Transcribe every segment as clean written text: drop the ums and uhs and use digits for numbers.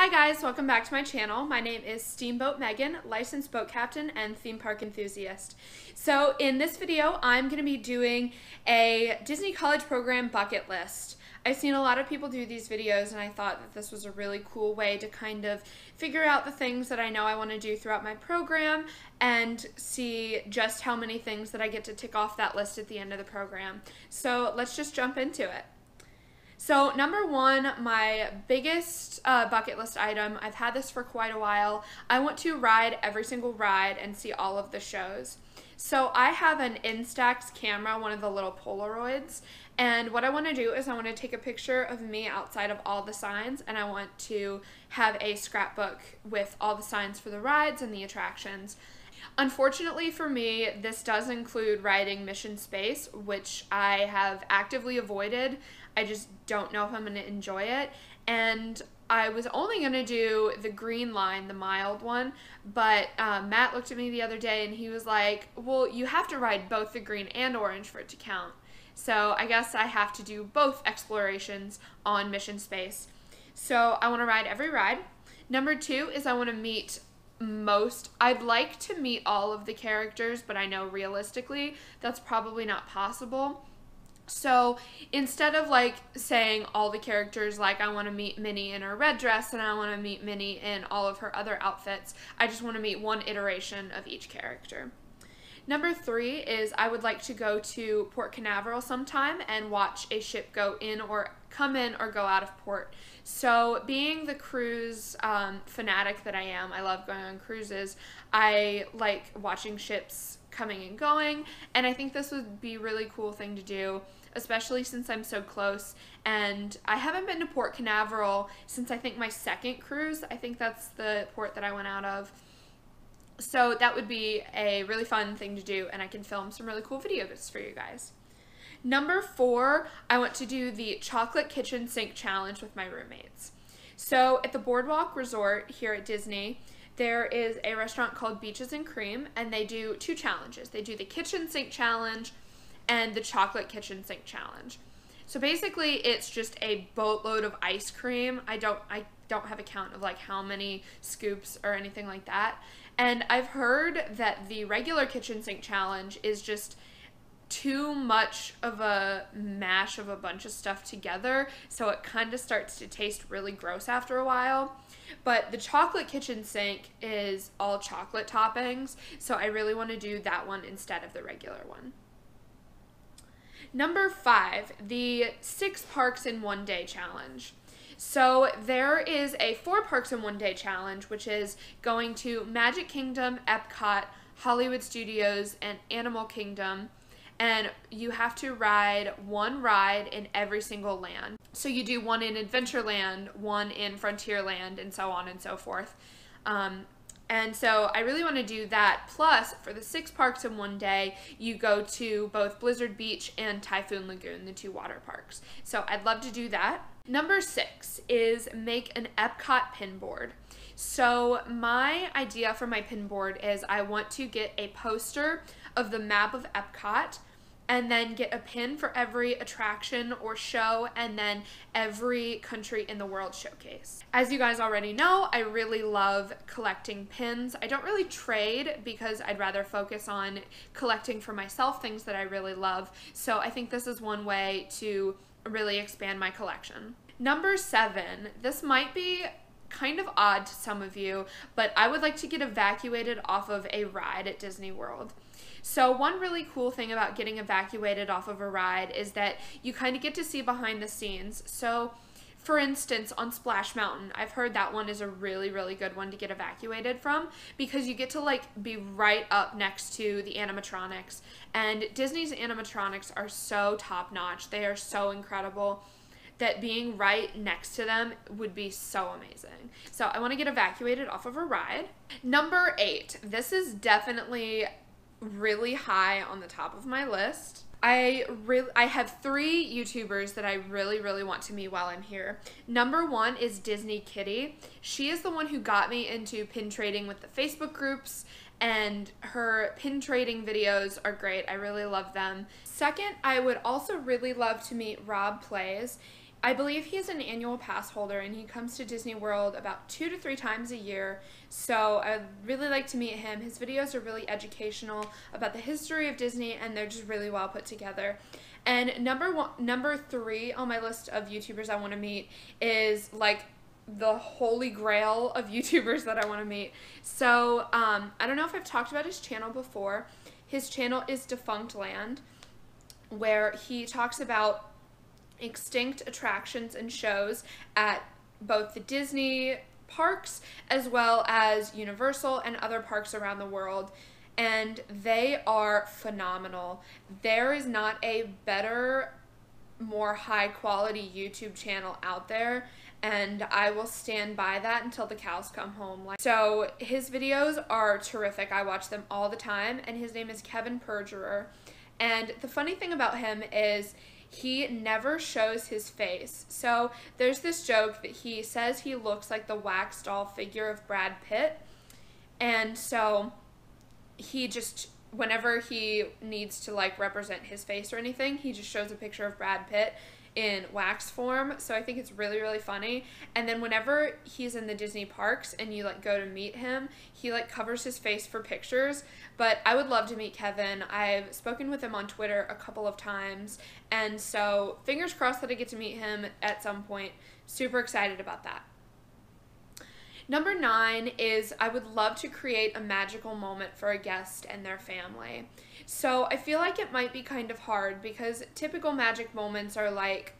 Hi guys, welcome back to my channel. My name is Steamboat Megan, licensed boat captain and theme park enthusiast. So in this video, I'm going to be doing a Disney College Program bucket list. I've seen a lot of people do these videos and I thought that this was a really cool way to kind of figure out the things that I know I want to do throughout my program and see just how many things that I get to tick off that list at the end of the program. So let's just jump into it. So number one, my biggest bucket list item, I've had this for quite a while. I want to ride every single ride and see all of the shows. So I have an Instax camera, one of the little Polaroids, and what I want to do is I want to take a picture of me outside of all the signs, and I want to have a scrapbook with all the signs for the rides and the attractions. Unfortunately for me, this does include riding Mission Space, which I have actively avoided. I just don't know if I'm going to enjoy it, and I was only going to do the green line, the mild one, but Matt looked at me the other day and he was like, well, you have to ride both the green and orange for it to count. So I guess I have to do both explorations on Mission Space. So I want to ride every ride. Number two is I want to meet I'd like to meet all of the characters, but I know realistically that's probably not possible. So instead of like saying all the characters, like I want to meet Minnie in her red dress and I want to meet Minnie in all of her other outfits, I just want to meet one iteration of each character. Number three is I would like to go to Port Canaveral sometime and watch a ship go in or come in or go out of port. So being the cruise fanatic that I am, I love going on cruises. I like watching ships coming and going, and I think this would be a really cool thing to do, especially since I'm so close. And I haven't been to Port Canaveral since I think my second cruise. I think that's the port that I went out of. So that would be a really fun thing to do, and I can film some really cool videos for you guys. Number four, I want to do the chocolate kitchen sink challenge with my roommates. So at the Boardwalk Resort here at Disney, there is a restaurant called Beaches and Cream, and they do two challenges. They do the kitchen sink challenge and the chocolate kitchen sink challenge. So basically it's just a boatload of ice cream. I don't have a count of like how many scoops or anything like that. And I've heard that the regular kitchen sink challenge is just too much of a mash of a bunch of stuff together, so it kind of starts to taste really gross after a while. But the chocolate kitchen sink is all chocolate toppings, so I really want to do that one instead of the regular one. Number five, the 6 parks in one day challenge. So there is a 4 parks in one day challenge, which is going to Magic Kingdom, Epcot, Hollywood Studios, and Animal Kingdom. And you have to ride one ride in every single land. So you do one in Adventureland, one in Frontierland, and so on and so forth. And so I really want to do that. Plus, for the 6 parks in one day, you go to both Blizzard Beach and Typhoon Lagoon, the 2 water parks. So I'd love to do that. Number 6 is make an Epcot pin board. So my idea for my pin board is I want to get a poster of the map of Epcot, and then get a pin for every attraction or show, and then every country in the world showcase. As you guys already know, I really love collecting pins. I don't really trade because I'd rather focus on collecting for myself things that I really love. So I think this is one way to really expand my collection. Number 7, this might be kind of odd to some of you, but I would like to get evacuated off of a ride at Disney World. So one really cool thing about getting evacuated off of a ride is that you kind of get to see behind the scenes. So for instance, on Splash Mountain, I've heard that one is a really, really good one to get evacuated from because you get to like be right up next to the animatronics. And Disney's animatronics are so top notch. They are so incredible that being right next to them would be so amazing. So I want to get evacuated off of a ride. Number 8, this is definitely really high on the top of my list. I have 3 YouTubers that I really want to meet while I'm here. Number 1 is Disney Kitty. She is the one who got me into pin trading with the Facebook groups, and her pin trading videos are great. I really love them. Second, I would also really love to meet Rob Plays. I believe he's an annual pass holder, and he comes to Disney World about 2 to 3 times a year, so I'd really like to meet him. His videos are really educational about the history of Disney, and they're just really well put together. And number 3 on my list of YouTubers I want to meet is like the holy grail of YouTubers that I want to meet. So I don't know if I've talked about his channel before. His channel is Defunct Land, where he talks about extinct attractions and shows at both the Disney parks as well as Universal and other parks around the world, and they are phenomenal. There is not a better, more high quality YouTube channel out there, and I will stand by that until the cows come home. So his videos are terrific. I watch them all the time, and his name is Kevin Perjurer. And the funny thing about him is he never shows his face. So there's this joke that he says he looks like the wax doll figure of Brad Pitt. And so he just, whenever he needs to like represent his face or anything, he just shows a picture of Brad Pitt in wax form. So I think it's really, really funny. And then whenever he's in the Disney parks and you like go to meet him, he like covers his face for pictures. But I would love to meet Kevin. I've spoken with him on Twitter a couple of times, and so fingers crossed that I get to meet him at some point. Super excited about that. Number 9 is I would love to create a magical moment for a guest and their family. So I feel like it might be kind of hard because typical magic moments are like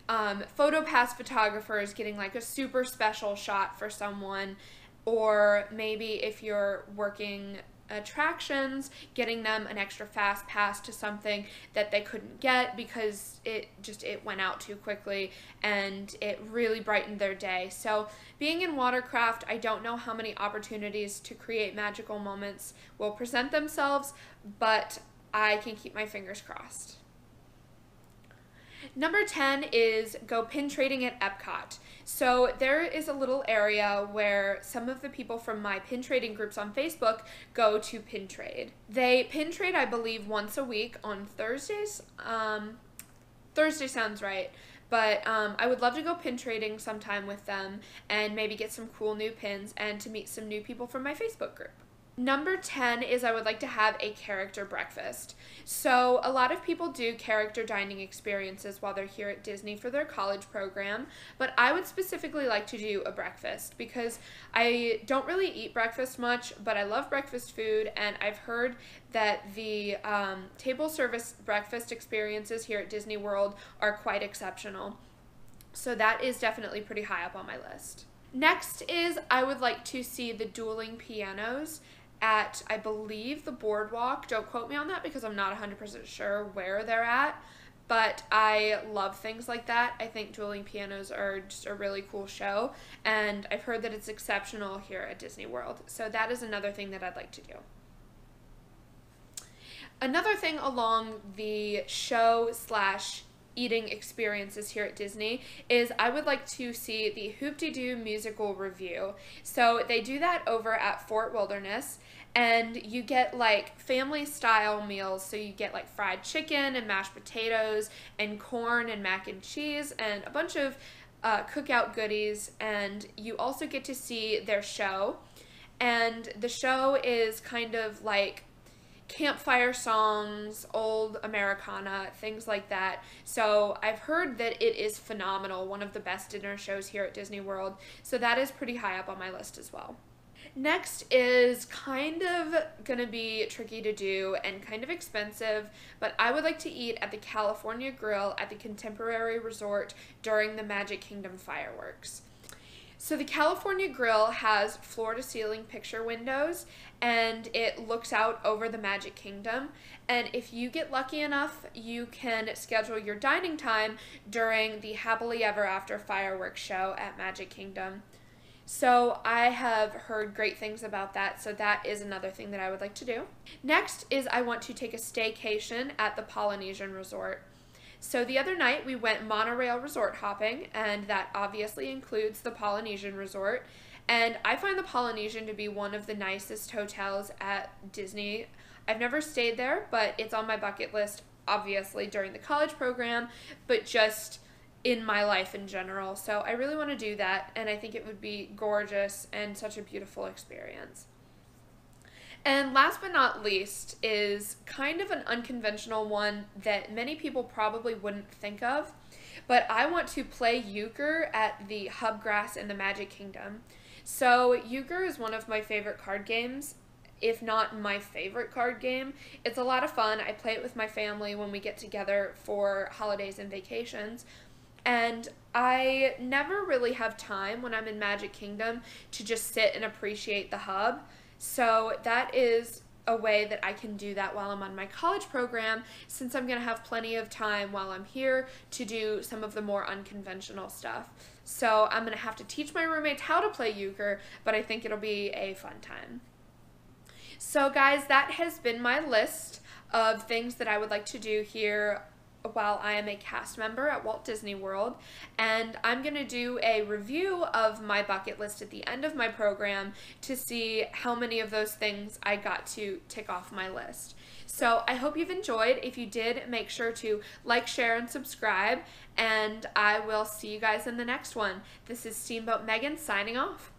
PhotoPass photographers getting like a super special shot for someone, or maybe if you're working attractions, getting them an extra fast pass to something that they couldn't get because it went out too quickly and it really brightened their day. So being in watercraft, I don't know how many opportunities to create magical moments will present themselves, but I can keep my fingers crossed. Number 10 is go pin trading at Epcot. So there is a little area where some of the people from my pin trading groups on Facebook go to pin trade. They pin trade, I believe, once a week on Thursdays. Thursday sounds right. But I would love to go pin trading sometime with them and maybe get some cool new pins and to meet some new people from my Facebook group. Number 10 is I would like to have a character breakfast. So a lot of people do character dining experiences while they're here at Disney for their college program, but I would specifically like to do a breakfast because I don't really eat breakfast much, but I love breakfast food, and I've heard that the table service breakfast experiences here at Disney World are quite exceptional. So that is definitely pretty high up on my list. Next is I would like to see the dueling pianos at, I believe, the Boardwalk. Don't quote me on that because I'm not 100% sure where they're at, but I love things like that. I think dueling pianos are just a really cool show, and I've heard that it's exceptional here at Disney World. So that is another thing that I'd like to do. Another thing along the show / eating experiences here at Disney is I would like to see the Hoop-de-Doo musical review. So they do that over at Fort Wilderness, and you get like family style meals. So you get like fried chicken and mashed potatoes and corn and mac and cheese and a bunch of cookout goodies, and you also get to see their show. And the show is kind of like campfire songs, old Americana, things like that. So I've heard that it is phenomenal, one of the best dinner shows here at Disney World. So that is pretty high up on my list as well. Next is kind of gonna be tricky to do and kind of expensive, but I would like to eat at the California Grill at the Contemporary Resort during the Magic Kingdom fireworks. So the California Grill has floor-to-ceiling picture windows, and it looks out over the Magic Kingdom. And if you get lucky enough, you can schedule your dining time during the Happily Ever After fireworks show at Magic Kingdom. So I have heard great things about that, so that is another thing that I would like to do. Next is I want to take a staycation at the Polynesian Resort. So the other night we went monorail resort hopping, and that obviously includes the Polynesian Resort. And I find the Polynesian to be one of the nicest hotels at Disney. I've never stayed there, but it's on my bucket list, obviously, during the college program. But just in my life in general. So I really want to do that, and I think it would be gorgeous and such a beautiful experience. And last but not least is kind of an unconventional one that many people probably wouldn't think of, but I want to play euchre at the Hubgrass in the Magic Kingdom. So euchre is one of my favorite card games, if not my favorite card game. It's a lot of fun. I play it with my family when we get together for holidays and vacations. And I never really have time when I'm in Magic Kingdom to just sit and appreciate the hub. So that is a way that I can do that while I'm on my college program, since I'm going to have plenty of time while I'm here to do some of the more unconventional stuff. So I'm going to have to teach my roommates how to play euchre, but I think it'll be a fun time. So guys, that has been my list of things that I would like to do here while I am a cast member at Walt Disney World, and I'm going to do a review of my bucket list at the end of my program to see how many of those things I got to tick off my list. So I hope you've enjoyed. If you did, make sure to like, share, and subscribe, and I will see you guys in the next one. This is Steamboat Megan signing off.